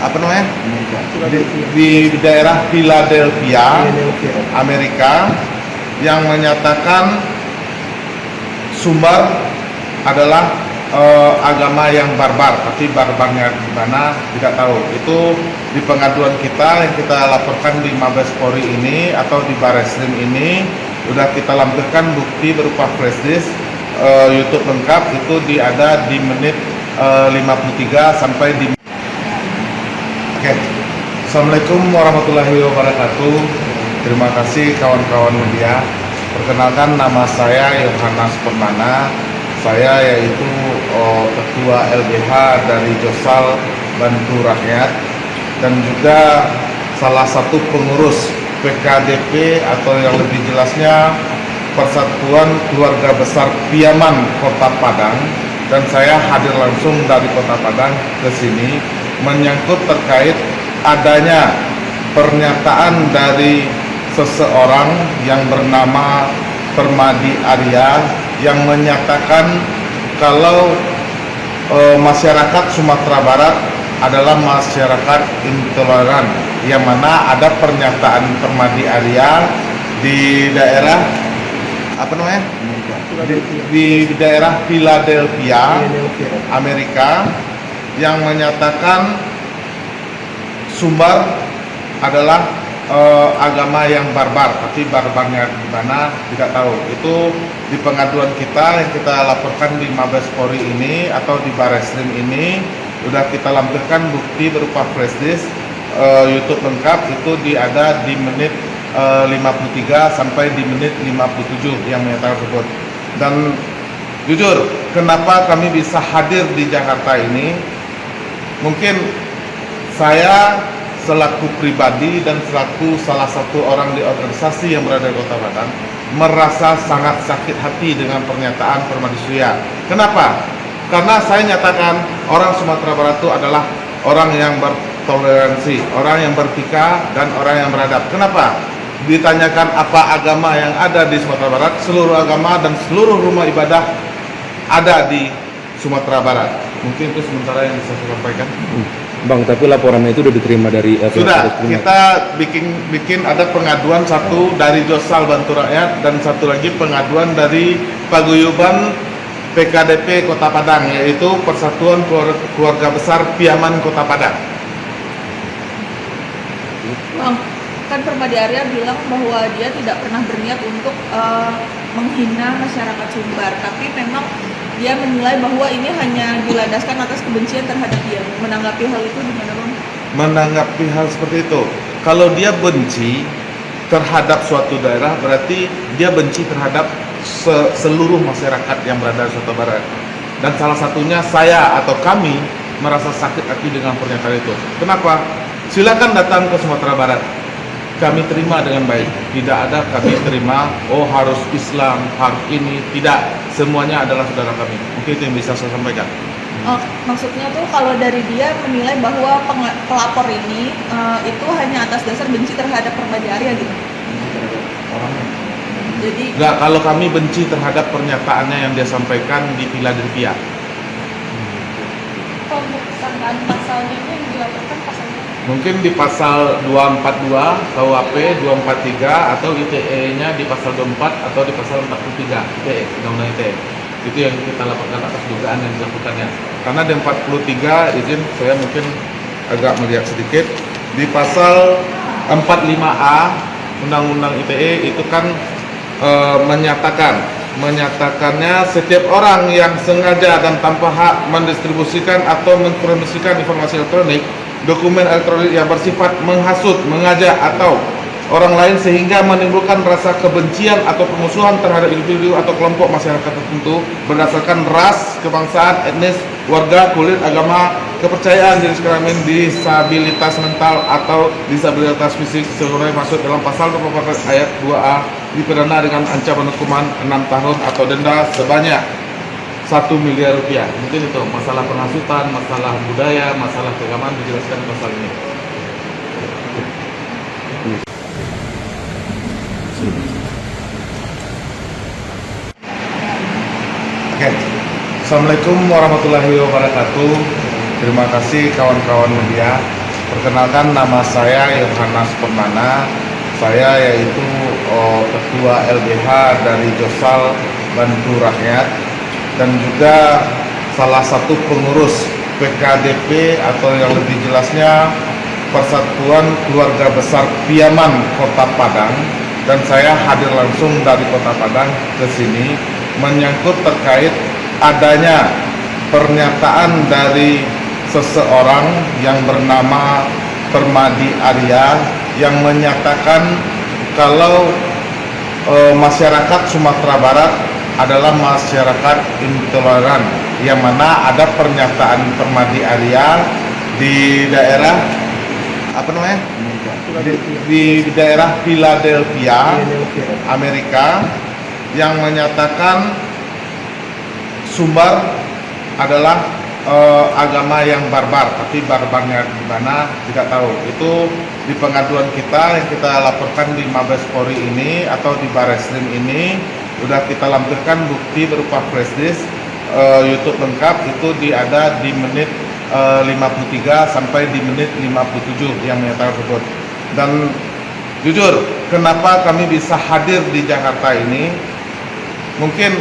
apa namanya, di daerah Philadelphia, Amerika, yang menyatakan sumber adalah agama yang barbar, tapi barbarnya di mana tidak tahu. Itu di pengaduan kita yang kita laporkan di Mabes Polri ini atau di Barreskrim ini, udah kita lampirkan bukti berupa flash disk YouTube lengkap, itu ada di menit 53 sampai di. Oke. Assalamualaikum warahmatullahi wabarakatuh. Terima kasih kawan-kawan media. Perkenalkan, nama saya Yohanes Permana. Saya yaitu Ketua LBH dari Josal Bantu Rakyat dan juga salah satu pengurus PKDP atau yang lebih jelasnya Persatuan Keluarga Besar Piaman Kota Padang. Dan saya hadir langsung dari Kota Padang ke sini menyangkut terkait adanya pernyataan dari seseorang yang bernama Permadi Arya yang menyatakan kalau masyarakat Sumatera Barat adalah masyarakat intoleran, yang mana ada pernyataan Permadi Arya di daerah apa namanya, di daerah Philadelphia, Amerika, yang menyatakan sumber adalah agama yang barbar, tapi barbarnya di mana tidak tahu. Itu di pengaduan kita yang kita laporkan di Mabes Polri ini atau di Barreskrim ini, udah kita lampirkan bukti berupa flash disk YouTube lengkap, itu ada di menit 53 sampai di menit 57 yang menyatakan tersebut. Dan jujur, kenapa kami bisa hadir di Jakarta ini, mungkin saya selaku pribadi dan selaku salah satu orang di organisasi yang berada di Kota Padang merasa sangat sakit hati dengan pernyataan Permadi Surya. Kenapa? Karena saya nyatakan orang Sumatera Barat itu adalah orang yang bertoleransi, orang yang bertika, dan orang yang beradab. Kenapa? Ditanyakan apa agama yang ada di Sumatera Barat, seluruh agama dan seluruh rumah ibadah ada di Sumatera Barat. Mungkin itu sementara yang bisa saya sampaikan. Bang, tapi laporannya itu sudah diterima dari sudah, kita bikin ada pengaduan, satu dari Josal Bantu Rakyat dan satu lagi pengaduan dari Paguyuban PKDP Kota Padang, yaitu Persatuan Keluarga Besar Piaman Kota Padang. Bang, kan Permadi Arya bilang bahwa dia tidak pernah berniat untuk menghina masyarakat Sumbar, tapi memang dia menilai bahwa ini hanya dilandaskan atas kebencian terhadap dia. Menanggapi hal itu gimana, Bang? Menanggapi hal seperti itu, kalau dia benci terhadap suatu daerah, berarti dia benci terhadap seluruh masyarakat yang berada di Sumatera Barat. Dan salah satunya saya atau kami merasa sakit hati dengan pernyataan itu. Kenapa? Silakan datang ke Sumatera Barat, kami terima dengan baik. Tidak ada kami terima, oh harus Islam, harus ini, tidak. Semuanya adalah saudara kami. Mungkin itu yang bisa saya sampaikan. Maksudnya tuh kalau dari dia menilai bahwa pelapor ini itu hanya atas dasar benci terhadap Permadi Arya gitu. Jadi enggak, kalau kami benci terhadap pernyataannya yang dia sampaikan di Philadelphia. untuk kesangkaan pasalnya ini yang dilaporkan pasalnya Mungkin di pasal 242 KUHP, 243 atau ITE-nya di pasal 24 atau di pasal 43 ITE, Undang-Undang ITE. Itu yang kita laporkan atas dugaan yang dilakukannya. Karena di 43 izin saya mungkin agak melihat sedikit, di pasal 45A Undang-Undang ITE itu kan menyatakannya setiap orang yang sengaja dan tanpa hak mendistribusikan atau mempromosikan informasi elektronik, dokumen elektronik yang bersifat menghasut, mengajak atau orang lain sehingga menimbulkan rasa kebencian atau permusuhan terhadap individu atau kelompok masyarakat tertentu berdasarkan ras, kebangsaan, etnis, warga, kulit, agama, kepercayaan, jenis kelamin, disabilitas mental atau disabilitas fisik seluruhnya masuk dalam pasal 24 ayat 2A dipidana dengan ancaman hukuman 6 tahun atau denda sebanyak 1 miliar rupiah. Mungkin itu masalah penghasutan, masalah budaya, masalah keagamaan dijelaskan di pasal ini. Oke. Assalamualaikum warahmatullahi wabarakatuh. Terima kasih kawan-kawan media. Perkenalkan, nama saya Yohanes Permana. Saya yaitu Ketua LBH dari Josal Bantu Rakyat dan juga salah satu pengurus PKDP atau yang lebih jelasnya Persatuan Keluarga Besar Piaman Kota Padang. Dan saya hadir langsung dari Kota Padang ke sini menyangkut terkait adanya pernyataan dari seseorang yang bernama Permadi Arya yang menyatakan kalau masyarakat Sumatera Barat adalah masyarakat intoleran, yang mana ada pernyataan Permadi Arya di daerah apa namanya di daerah Philadelphia, Amerika, yang menyatakan Sumbar adalah agama yang barbar, tapi barbarnya di mana tidak tahu. Itu di pengaduan kita yang kita laporkan di Mabes Polri ini atau di Bareskrim ini, sudah kita lampirkan bukti berupa flash disk YouTube lengkap. Itu ada di menit 53 sampai di menit 57 yang menyatakan tersebut. Dan jujur, kenapa kami bisa hadir di Jakarta ini? Mungkin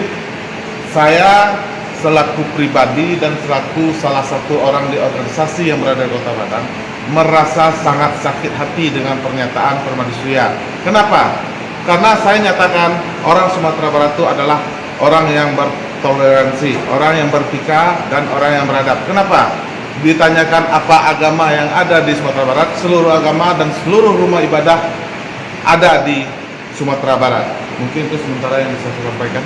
saya selaku pribadi dan selaku salah satu orang di organisasi yang berada di Kota Padang merasa sangat sakit hati dengan pernyataan Permadi Surya. Kenapa? Karena saya nyatakan orang Sumatera Barat itu adalah orang yang bertoleransi, orang yang bertika, dan orang yang beradab. Kenapa? Ditanyakan apa agama yang ada di Sumatera Barat, seluruh agama dan seluruh rumah ibadah ada di Sumatera Barat. Mungkin itu sementara yang bisa saya sampaikan.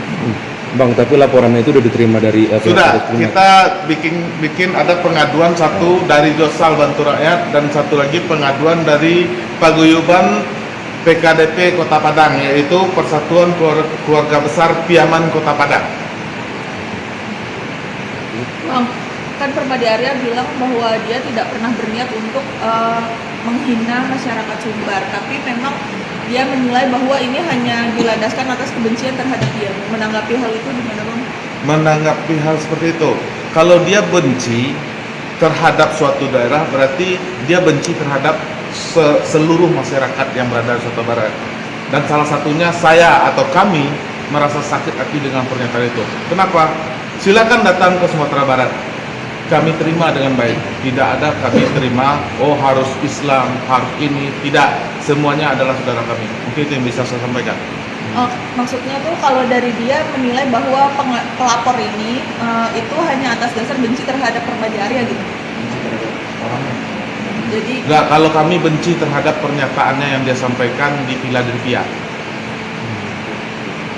Bang, tapi laporannya itu udah diterima dari Sudah, kita bikin ada pengaduan, satu dari Josal Bantu Rakyat dan satu lagi pengaduan dari Paguyuban PKDP Kota Padang, yaitu Persatuan Keluarga Besar Piaman Kota Padang. Bang, kan Permadi Arya bilang bahwa dia tidak pernah berniat untuk menghina masyarakat Sumbar, tapi memang dia menilai bahwa ini hanya dilandaskan atas kebencian terhadap dia. Menanggapi hal itu gimana, Bang? Menanggapi hal seperti itu, kalau dia benci terhadap suatu daerah, berarti dia benci terhadap seluruh masyarakat yang berada di Sumatera Barat. Dan salah satunya saya atau kami merasa sakit hati dengan pernyataan itu. Kenapa? Silakan datang ke Sumatera Barat, kami terima dengan baik. Tidak ada kami terima, oh harus Islam, harus ini, tidak. Semuanya adalah saudara kami. Mungkin itu yang bisa saya sampaikan. Maksudnya tuh kalau dari dia menilai bahwa pelapor ini itu hanya atas dasar benci terhadap Permadi Arya gitu. Jadi enggak, kalau kami benci terhadap pernyataannya yang dia sampaikan di Philadelphia.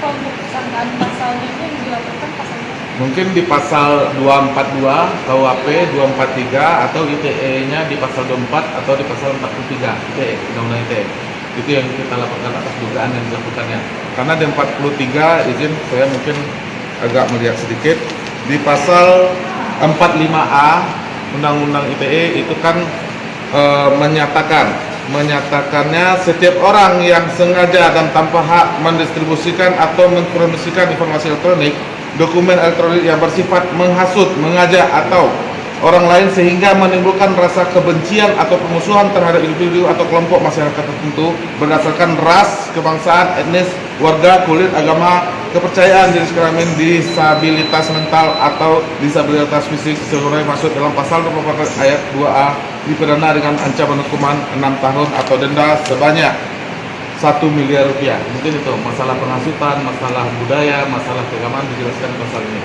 Kalau untuk kesangkaan pasalnya itu yang dilaporkan pasalnya? Mungkin di pasal 242 KUHP, 243 atau ITE-nya di pasal 24 atau di pasal 43 ITE, Undang-Undang ITE. Itu yang kita laporkan atas dugaan yang dilakukannya. Karena di 43 izin saya mungkin agak melihat sedikit, di pasal 45A Undang-Undang ITE itu kan menyatakannya setiap orang yang sengaja dan tanpa hak mendistribusikan atau mempromosikan informasi elektronik, dokumen elektronik yang bersifat menghasut, mengajak atau orang lain sehingga menimbulkan rasa kebencian atau permusuhan terhadap individu atau kelompok masyarakat tertentu berdasarkan ras, kebangsaan, etnis, warga, kulit, agama, kepercayaan, jenis kelamin, disabilitas mental atau disabilitas fisik sebagaimana masuk dalam pasal 24 ayat 2A dipidana dengan ancaman hukuman 6 tahun atau denda sebanyak 1 miliar rupiah. Mungkin itu masalah penghasutan, masalah budaya, masalah keagamaan dijelaskan di pasal ini.